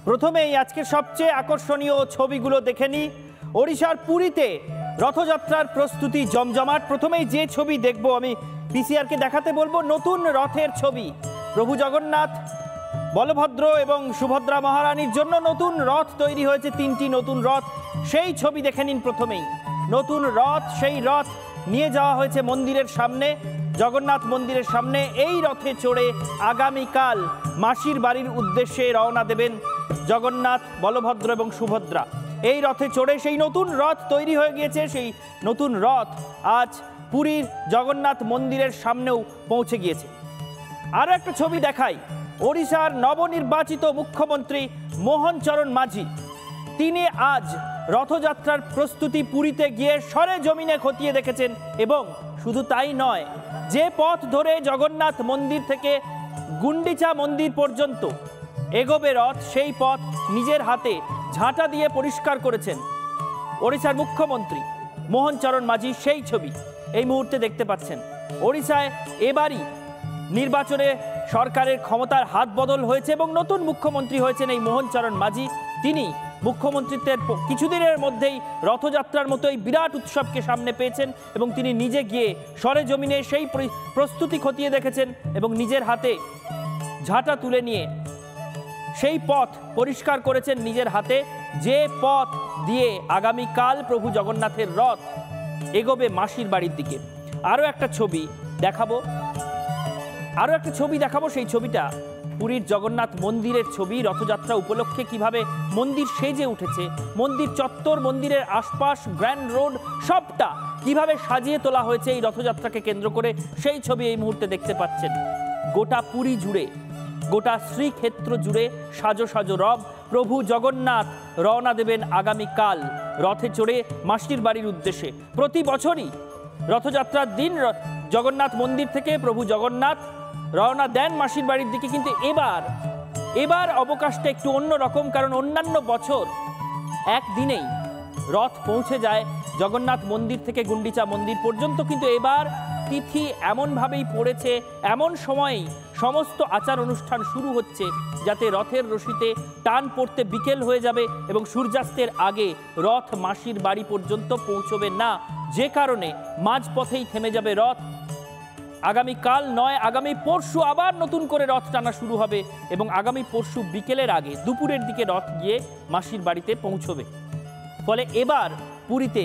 প্রথমেই আজকের সবচেয়ে আকর্ষণীয় ছবিগুলো দেখে নিই। ওড়িশার পুরীতে রথযাত্রার প্রস্তুতি জমজমাট। প্রথমেই যে ছবি দেখব, আমি পিসিআরকে দেখাতে বলবো নতুন রথের ছবি। প্রভু জগন্নাথ, বলভদ্র এবং সুভদ্রা মহারানীর জন্য নতুন রথ তৈরি হয়েছে, 3টি নতুন রথ। সেই ছবি দেখে নিন। প্রথমেই নতুন রথ, সেই রথ নিয়ে যাওয়া হয়েছে মন্দিরের সামনে, জগন্নাথ মন্দিরের সামনে। এই রথে চড়ে আগামীকাল মাসির বাড়ির উদ্দেশ্যে রওনা দেবেন জগন্নাথ, বলভদ্র এবং সুভদ্রা। এই রথে চড়ে সেই নতুন রথ তৈরি হয়ে গিয়েছে। সেই নতুন রথ আজ পুরীর জগন্নাথ মন্দিরের সামনেও পৌঁছে গিয়েছে। আরও একটা ছবি দেখাই। ওড়িশার নবনির্বাচিত মুখ্যমন্ত্রী মোহন চরণ মাঝি, তিনি আজ রথযাত্রার প্রস্তুতি পুরীতে গিয়ে সরেজমিনে খতিয়ে দেখেছেন। এবং শুধু তাই নয়, যে পথ ধরে জগন্নাথ মন্দির থেকে গুন্ডিচা মন্দির পর্যন্ত এগোবে রথ, সেই পথ নিজের হাতে ঝাঁটা দিয়ে পরিষ্কার করেছেন ওড়িশার মুখ্যমন্ত্রী মোহন চরণ মাঝি। সেই ছবি এই মুহূর্তে দেখতে পাচ্ছেন। ওড়িশায় এবারই নির্বাচনে সরকারের ক্ষমতার হাত বদল হয়েছে এবং নতুন মুখ্যমন্ত্রী হয়েছেন এই মোহন চরণ মাঝি। তিনি মুখ্যমন্ত্রীত্বের কিছুদিনের মধ্যেই রথযাত্রার মতো এই বিরাট উৎসবকে সামনে পেয়েছেন এবং তিনি নিজে গিয়ে সরেজমিনে সেই প্রস্তুতি খতিয়ে দেখেছেন এবং নিজের হাতে ঝাঁটা তুলে নিয়ে সেই পথ পরিষ্কার করেছেন নিজের হাতে, যে পথ দিয়ে আগামীকাল প্রভু জগন্নাথের রথ এগোবে মাসির বাড়ির দিকে। আরও একটা ছবি দেখাবো, সেই ছবিটা পুরীর জগন্নাথ মন্দিরের ছবি। রথযাত্রা উপলক্ষে কিভাবে মন্দির সেজে উঠেছে, মন্দির চত্বর, মন্দিরের আশপাশ, গ্র্যান্ড রোড, সবটা কিভাবে সাজিয়ে তোলা হয়েছে এই রথযাত্রাকে কেন্দ্র করে, সেই ছবি এই মুহূর্তে দেখতে পাচ্ছেন। গোটা পুরী জুড়ে, গোটা শ্রীক্ষেত্র জুড়ে সাজো সাজো রব। প্রভু জগন্নাথ রওনা দেবেন আগামীকাল রথে চড়ে মাসির বাড়ির উদ্দেশ্যে। প্রতি বছরই রথযাত্রার দিন জগন্নাথ মন্দির থেকে প্রভু জগন্নাথ রওনা দেন মাসির বাড়ির দিকে, কিন্তু এবার অবকাশটা একটু অন্য রকম। কারণ অন্যান্য বছর একদিনেই রথ পৌঁছে যায় জগন্নাথ মন্দির থেকে গুন্ডিচা মন্দির পর্যন্ত, কিন্তু এবার তিথি এমনভাবেই পড়েছে, এমন সময়েই সমস্ত আচার অনুষ্ঠান শুরু হচ্ছে যাতে রথের রশিতে টান পড়তে বিকেল হয়ে যাবে এবং সূর্যাস্তের আগে রথ মাসির বাড়ি পর্যন্ত পৌঁছবে না, যে কারণে মাঝপথেই থেমে যাবে রথ। আগামীকাল নয়, আগামী পরশু আবার নতুন করে রথ টানা শুরু হবে এবং আগামী পরশু বিকেলের আগে দুপুরের দিকে রথ গিয়ে মাসির বাড়িতে পৌঁছবে। ফলে এবার পুরীতে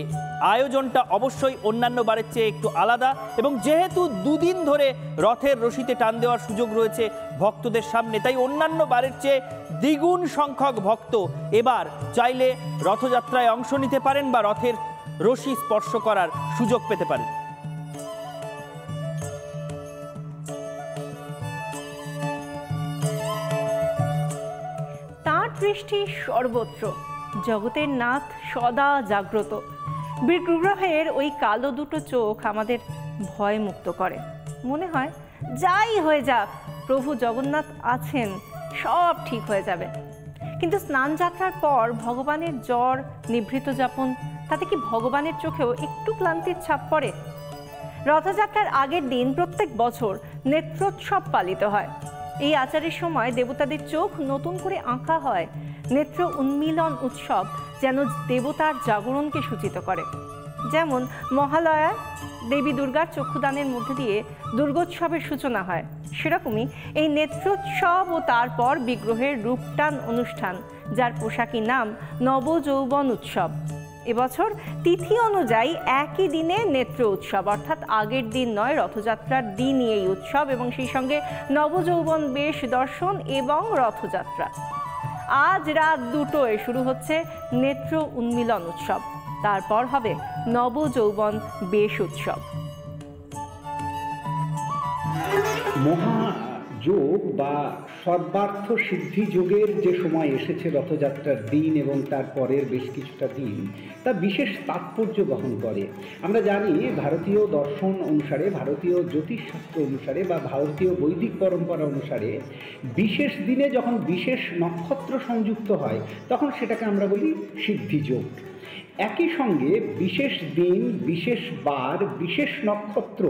আয়োজনটা অবশ্যই অন্যান্য বারের চেয়ে একটু আলাদা এবং যেহেতু দুদিন ধরে রথের রশিতে টান দেওয়ার সুযোগ রয়েছে ভক্তদের সামনে, তাই অন্যান্য বারের চেয়ে দ্বিগুণ সংখ্যক ভক্ত এবার চাইলে রথযাত্রায় অংশ নিতে পারেন বা রথের রশি স্পর্শ করার সুযোগ পেতে পারেন। তাঁর দৃষ্টি সর্বত্র, জগতের নাথ সদা জাগ্রত। বিগ্রহের ওই কালো দুটো চোখ আমাদের ভয় মুক্ত করে। মনে হয় যাই হয়ে যাক, প্রভু জগন্নাথ আছেন, সব ঠিক হয়ে যাবে। কিন্তু স্নান যাত্রার পর ভগবানের জ্বর, নিভৃত যাপন, তাতে কি ভগবানের চোখেও একটু ক্লান্তির ছাপ পড়ে? রথযাত্রার আগের দিন প্রত্যেক বছর নেত্রোৎসব পালিত হয়। এই আচারের সময় দেবতাদের চোখ নতুন করে আঁকা হয়। নেত্র উন্মিলন উৎসব যেন দেবতার জাগরণকে সূচিত করে। যেমন মহালয়ায় দেবী দুর্গার চক্ষুদানের মধ্যে দিয়ে দুর্গোৎসবের সূচনা হয়, সেরকমই এই নেত্রোৎসব ও তারপর বিগ্রহের রূপটান অনুষ্ঠান, যার পোশাকি নাম নবযৌবন উৎসব। এবছর তিথি অনুযায়ী একই দিনে নেত্র উৎসব, অর্থাৎ আগের দিন নয়, রথযাত্রার দিনই এই উৎসব এবং সেই সঙ্গে নবযৌবন বেশ দর্শন এবং রথযাত্রা। আজ রাত 2টায় শুরু হচ্ছে নেত্র উন্মিলন উৎসব, তারপর হবে নবযৌবন বেশ উৎসব। মহাযোগ বা সর্বার্থ সিদ্ধি যোগের যে সময় এসেছে রথযাত্রার দিন এবং তারপরের বেশ কিছুটা দিন, তা বিশেষ তাৎপর্য বহন করে। আমরা জানি ভারতীয় দর্শন অনুসারে, ভারতীয় জ্যোতিষশাস্ত্র অনুসারে বা ভারতীয় বৈদিক পরম্পরা অনুসারে বিশেষ দিনে যখন বিশেষ নক্ষত্র সংযুক্ত হয় তখন সেটাকে আমরা বলি সিদ্ধিযোগ। একই সঙ্গে বিশেষ দিন, বিশেষ বার, বিশেষ নক্ষত্র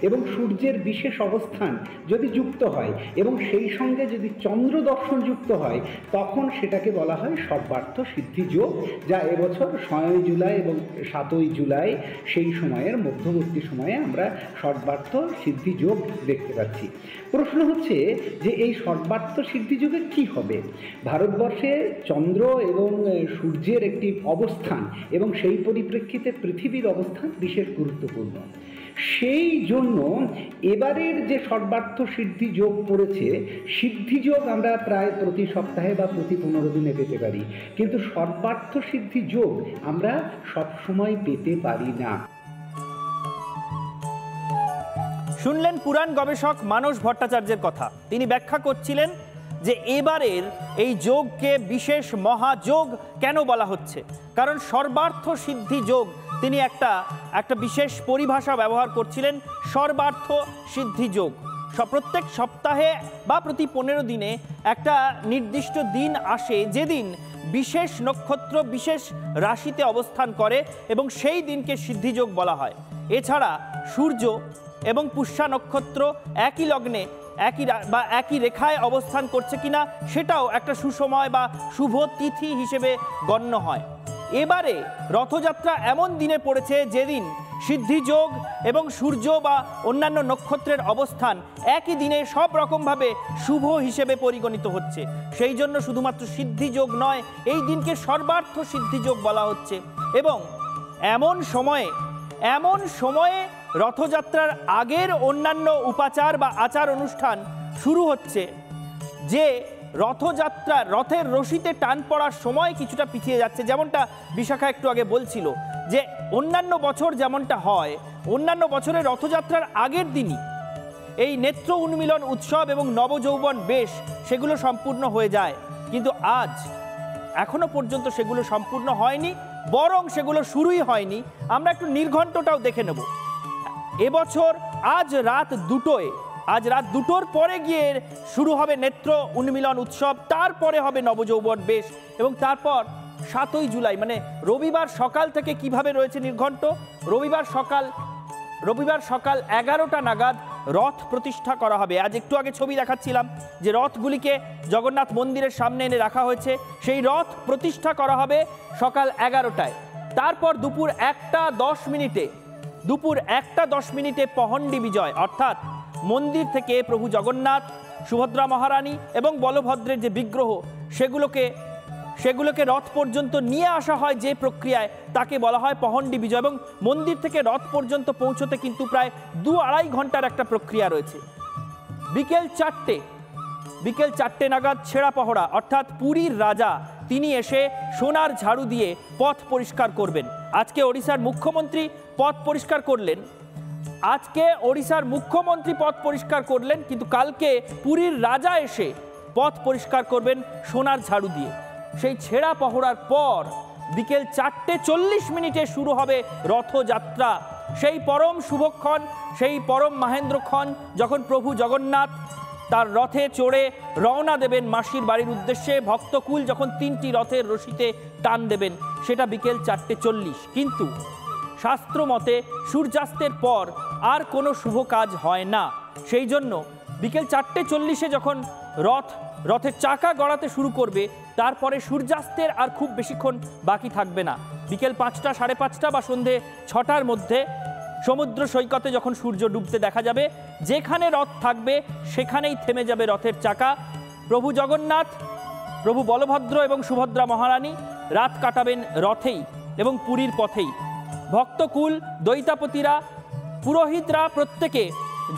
এবং সূর্যের বিশেষ অবস্থান যদি যুক্ত হয় এবং সেই সঙ্গে যদি চন্দ্র দর্শন যুক্ত হয়, তখন সেটাকে বলা হয় সর্বার্থ সিদ্ধি যোগ, যা এবছর 6 জুলাই এবং 7 জুলাই সেই সময়ের মধ্যবর্তী সময়ে আমরা সর্বার্থ সিদ্ধি যোগ দেখতে পাচ্ছি। প্রশ্ন হচ্ছে যে এই সর্বার্থ সিদ্ধি যোগে কী হবে? ভারতবর্ষে চন্দ্র এবং সূর্যের একটি অবস্থান এবং সেই পরিপ্রেক্ষিতে পৃথিবীর অবস্থান বিশেষ গুরুত্বপূর্ণ। সেই জন্য এবারের যে সর্বার্থ সিদ্ধি যোগ পড়েছে, সিদ্ধি যোগ আমরা প্রায় প্রতি সপ্তাহে বা প্রতি 15 দিনে পেতে পারি, কিন্তু সর্বার্থ সিদ্ধি যোগ আমরা সবসময় পেতে পারি না। শুনলেন পুরাণ গবেষক মানস ভট্টাচার্যের কথা। তিনি ব্যাখ্যা করছিলেন যে এবারের এই যোগকে বিশেষ মহাযোগ কেন বলা হচ্ছে, কারণ সর্বার্থ সিদ্ধি যোগ তিনি একটা বিশেষ পরিভাষা ব্যবহার করছিলেন, সর্বার্থ সিদ্ধি যোগ। প্রত্যেক সপ্তাহে বা প্রতি 15 দিনে একটা নির্দিষ্ট দিন আসে যেদিন বিশেষ নক্ষত্র বিশেষ রাশিতে অবস্থান করে এবং সেই দিনকে সিদ্ধিযোগ বলা হয়। এছাড়া সূর্য এবং পুষ্যা নক্ষত্র একই লগ্নে একই রেখায় অবস্থান করছে কিনা সেটাও একটা সুসময় বা শুভ তিথি হিসেবে গণ্য হয়। এবারে রথযাত্রা এমন দিনে পড়েছে যেদিন সিদ্ধিযোগ এবং সূর্য বা অন্যান্য নক্ষত্রের অবস্থান একই দিনে সব রকমভাবে শুভ হিসেবে পরিগণিত হচ্ছে। সেই জন্য শুধুমাত্র সিদ্ধিযোগ নয়, এই দিনকে সর্বার্থ সিদ্ধিযোগ বলা হচ্ছে। এবং এমন সময়ে রথযাত্রার আগের অন্যান্য উপাচার বা আচার অনুষ্ঠান শুরু হচ্ছে যে রথের রশিতে টান পড়ার সময় কিছুটা পিছিয়ে যাচ্ছে। যেমনটা বিশাখা একটু আগে বলছিল যে অন্যান্য বছর যেমনটা হয়, অন্যান্য বছরের রথযাত্রার আগের দিনই এই নেত্র উন্মিলন উৎসব এবং নবযৌবন বেশ সেগুলো সম্পূর্ণ হয়ে যায়, কিন্তু আজ এখনো পর্যন্ত সেগুলো সম্পূর্ণ হয়নি, বরং সেগুলো শুরুই হয়নি। আমরা একটু নির্ঘণ্টটাও দেখে নেব। এবছর আজ রাত 2টোর পরে গিয়ে শুরু হবে নেত্র উন্মিলন উৎসব, তারপরে হবে নবযৌবন বেশ, এবং তারপর 7 জুলাই মানে রবিবার সকাল থেকে কিভাবে রয়েছে নির্ঘণ্ট। রবিবার সকাল 11টা নাগাদ রথ প্রতিষ্ঠা করা হবে। আজ একটু আগে ছবি দেখাচ্ছিলাম যে রথগুলিকে জগন্নাথ মন্দিরের সামনে এনে রাখা হয়েছে, সেই রথ প্রতিষ্ঠা করা হবে সকাল 11টায়। তারপর দুপুর 1টা 10 মিনিটে পহণ্ডি বিজয়, অর্থাৎ মন্দির থেকে প্রভু জগন্নাথ, সুভদ্রা মহারানী এবং বলভদ্রের যে বিগ্রহ সেগুলোকে রথ পর্যন্ত নিয়ে আসা হয় যে প্রক্রিয়ায়, তাকে বলা হয় পহণ্ডি বিজয়। এবং মন্দির থেকে রথ পর্যন্ত পৌঁছতে কিন্তু প্রায় 2-2.5 ঘন্টার একটা প্রক্রিয়া রয়েছে। বিকেল 4টে নাগাদ ছেঁড়া পহরা, অর্থাৎ পুরীর রাজা তিনি এসে সোনার ঝাড়ু দিয়ে পথ পরিষ্কার করবেন। আজকে ওড়িশার মুখ্যমন্ত্রী পথ পরিষ্কার করলেন, কিন্তু কালকে পুরীর রাজা এসে পথ পরিষ্কার করবেন সোনার ঝাড়ু দিয়ে। সেই ছেঁড়া পহরার পর বিকেল 4:40 শুরু হবে রথযাত্রা। সেই পরম শুভক্ষণ, সেই পরম মাহেন্দ্রক্ষণ যখন প্রভু জগন্নাথ তার রথে চড়ে রওনা দেবেন মাসির বাড়ির উদ্দেশ্যে, ভক্তকুল যখন 3টি রথের রশিতে টান দেবেন, সেটা বিকেল 4:40। কিন্তু শাস্ত্র মতে সূর্যাস্তের পর আর কোনো শুভ কাজ হয় না। সেই জন্য বিকেল 4:40 যখন রথের চাকা গড়াতে শুরু করবে, তারপরে সূর্যাস্তের আর খুব বেশিক্ষণ বাকি থাকবে না। বিকেল 5টা, 5:30 বা সন্ধে 6টার মধ্যে সমুদ্র সৈকতে যখন সূর্য ডুবতে দেখা যাবে, যেখানে রথ থাকবে সেখানেই থেমে যাবে রথের চাকা। প্রভু জগন্নাথ, প্রভু বলভদ্র এবং সুভদ্রা মহারানী রাত কাটাবেন রথেই এবং পুরীর পথেই। ভক্তকুল, দৈতাপতিরা, পুরোহিতরা প্রত্যেকে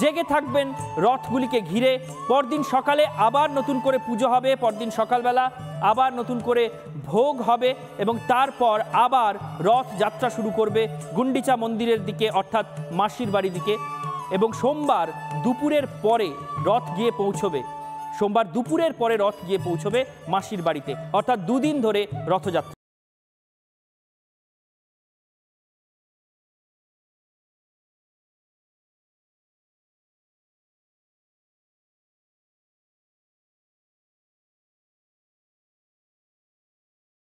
জেগে থাকবেন রথগুলিকে ঘিরে। পরদিন সকালে আবার নতুন করে পুজো হবে, পরদিন সকালবেলা আবার নতুন করে ভোগ হবে এবং তারপর আবার রথ যাত্রা শুরু করবে গুন্ডিচা মন্দিরের দিকে, অর্থাৎ মাসির বাড়ির দিকে। এবং সোমবার দুপুরের পরে রথ গিয়ে পৌঁছবে মাসির বাড়িতে, অর্থাৎ 2 দিন ধরে রথযাত্রা।